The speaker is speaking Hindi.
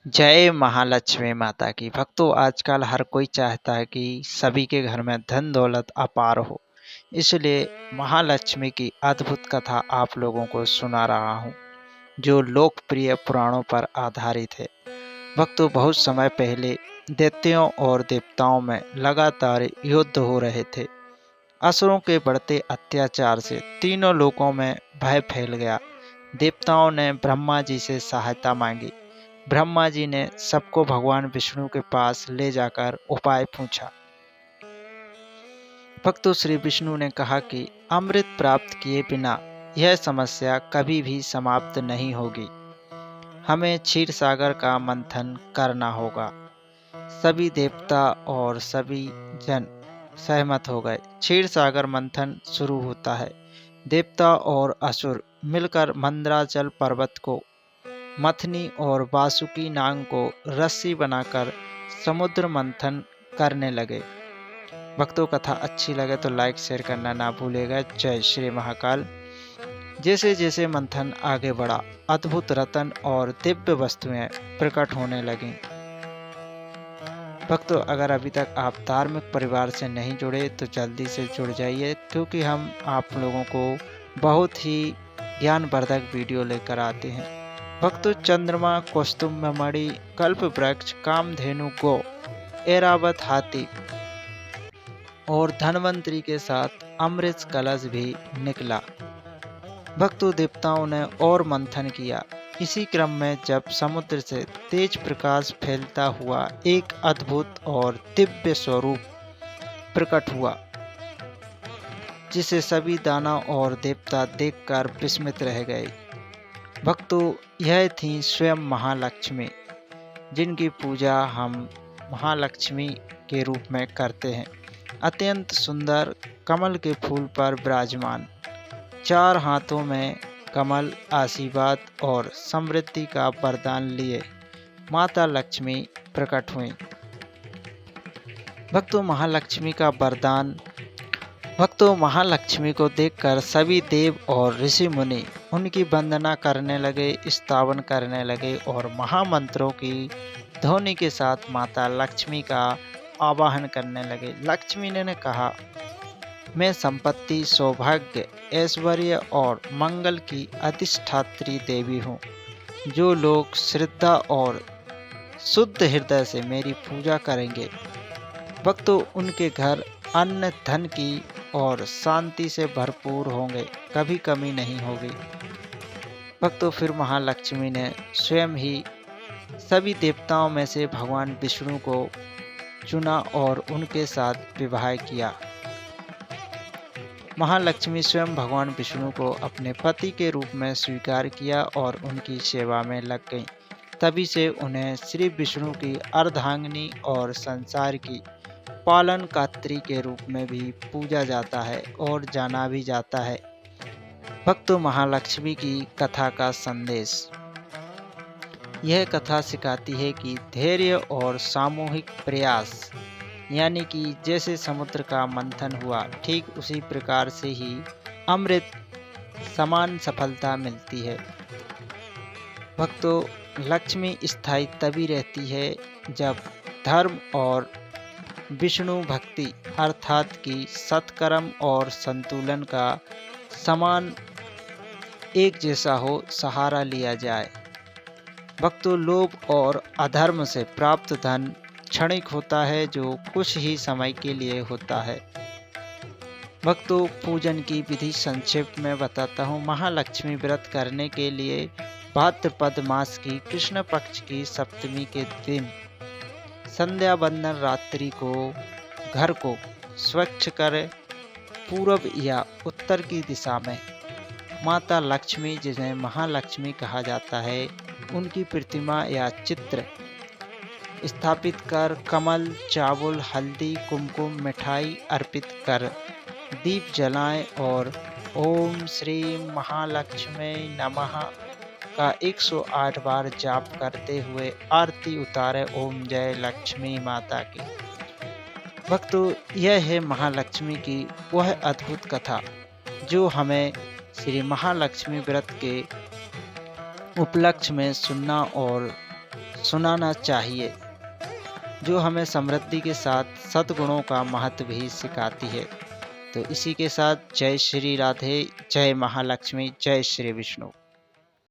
जय महालक्ष्मी माता की। भक्तों, आजकल हर कोई चाहता है कि सभी के घर में धन दौलत अपार हो। इसलिए महालक्ष्मी की अद्भुत कथा आप लोगों को सुना रहा हूँ, जो लोकप्रिय पुराणों पर आधारित है। भक्तों, बहुत समय पहले दैत्यों और देवताओं में लगातार युद्ध हो रहे थे। असुरों के बढ़ते अत्याचार से तीनों लोकों में भय फैल गया। देवताओं ने ब्रह्मा जी से सहायता मांगी। ब्रह्मा जी ने सबको भगवान विष्णु के पास ले जाकर उपाय पूछा। भक्तों, श्री विष्णु ने कहा कि अमृत प्राप्त किए बिना यह समस्या कभी भी समाप्त नहीं होगी। हमें क्षीर सागर का मंथन करना होगा। सभी देवता और सभी जन सहमत हो गए। क्षीर सागर मंथन शुरू होता है। देवता और असुर मिलकर मंदराचल पर्वत को, मथनी और वासुकी नाग को रस्सी बनाकर समुद्र मंथन करने लगे। भक्तों, कथा अच्छी लगे तो लाइक शेयर करना ना भूलेगा। जय श्री महाकाल। जैसे जैसे मंथन आगे बढ़ा, अद्भुत रत्न और दिव्य वस्तुएं प्रकट होने लगीं। भक्तों, अगर अभी तक आप धार्मिक परिवार से नहीं जुड़े तो जल्दी से जुड़ जाइए, क्योंकि हम आप लोगों को बहुत ही ज्ञानवर्धक वीडियो लेकर आते हैं। भक्तों, चंद्रमा, कौस्तुभ मणि, कल्प वृक्ष, कामधेनु गो, ऐरावत हाथी और धनवंतरी के साथ अमृत कलश भी निकला। भक्तों, देवताओं ने और मंथन किया। इसी क्रम में जब समुद्र से तेज प्रकाश फैलता हुआ एक अद्भुत और दिव्य स्वरूप प्रकट हुआ, जिसे सभी दानव और देवता देखकर विस्मित रह गए। भक्तों, यह थी स्वयं महालक्ष्मी, जिनकी पूजा हम महालक्ष्मी के रूप में करते हैं। अत्यंत सुंदर कमल के फूल पर विराजमान, चार हाथों में कमल आशीर्वाद और समृद्धि का वरदान लिए माता लक्ष्मी प्रकट हुई। भक्तों, महालक्ष्मी को देखकर सभी देव और ऋषि मुनि उनकी वंदना करने लगे, स्तवन करने लगे और महामंत्रों की ध्वनि के साथ माता लक्ष्मी का आवाहन करने लगे। लक्ष्मी ने कहा, मैं संपत्ति, सौभाग्य, ऐश्वर्य और मंगल की अधिष्ठात्री देवी हूँ। जो लोग श्रद्धा और शुद्ध हृदय से मेरी पूजा करेंगे, भक्तों, उनके घर अन्न, धन की और शांति से भरपूर होंगे, कभी कमी नहीं होगी। भक्तों, फिर महालक्ष्मी ने स्वयं ही सभी देवताओं में से भगवान विष्णु को चुना और उनके साथ विवाह किया। महालक्ष्मी स्वयं भगवान विष्णु को अपने पति के रूप में स्वीकार किया और उनकी सेवा में लग गईं। तभी से उन्हें श्री विष्णु की अर्धांगिनी और संसार की पालनकर्त्री के रूप में भी पूजा जाता है और जाना भी जाता है। भक्तों, महालक्ष्मी की कथा का संदेश। यह कथा सिखाती है कि धैर्य और सामूहिक प्रयास, यानी कि जैसे समुद्र का मंथन हुआ, ठीक उसी प्रकार से ही अमृत समान सफलता मिलती है। भक्तों, लक्ष्मी स्थायी तभी रहती है जब धर्म और विष्णु भक्ति अर्थात कि सत्कर्म और संतुलन का समान एक जैसा हो सहारा लिया जाए। भक्तों, लोभ और अधर्म से प्राप्त धन क्षणिक होता है, जो कुछ ही समय के लिए होता है। भक्तों, पूजन की विधि संक्षेप में बताता हूँ। महालक्ष्मी व्रत करने के लिए भाद्रपद मास की कृष्ण पक्ष की सप्तमी के दिन संध्या वंदन रात्रि को घर को स्वच्छ कर पूर्व या उत्तर की दिशा में माता लक्ष्मी, जिन्हें महालक्ष्मी कहा जाता है, उनकी प्रतिमा या चित्र स्थापित कर कमल, चावल, हल्दी, कुमकुम, मिठाई अर्पित कर दीप जलाएं और ओम श्री महालक्ष्मी नमः का 108 बार जाप करते हुए आरती उतारे। ओम जय लक्ष्मी माता की। भक्तों, यह है महालक्ष्मी की वह अद्भुत कथा जो हमें श्री महालक्ष्मी व्रत के उपलक्ष्य में सुनना और सुनाना चाहिए, जो हमें समृद्धि के साथ सद्गुणों का महत्व भी सिखाती है। तो इसी के साथ जय श्री राधे, जय महालक्ष्मी, जय श्री विष्णु।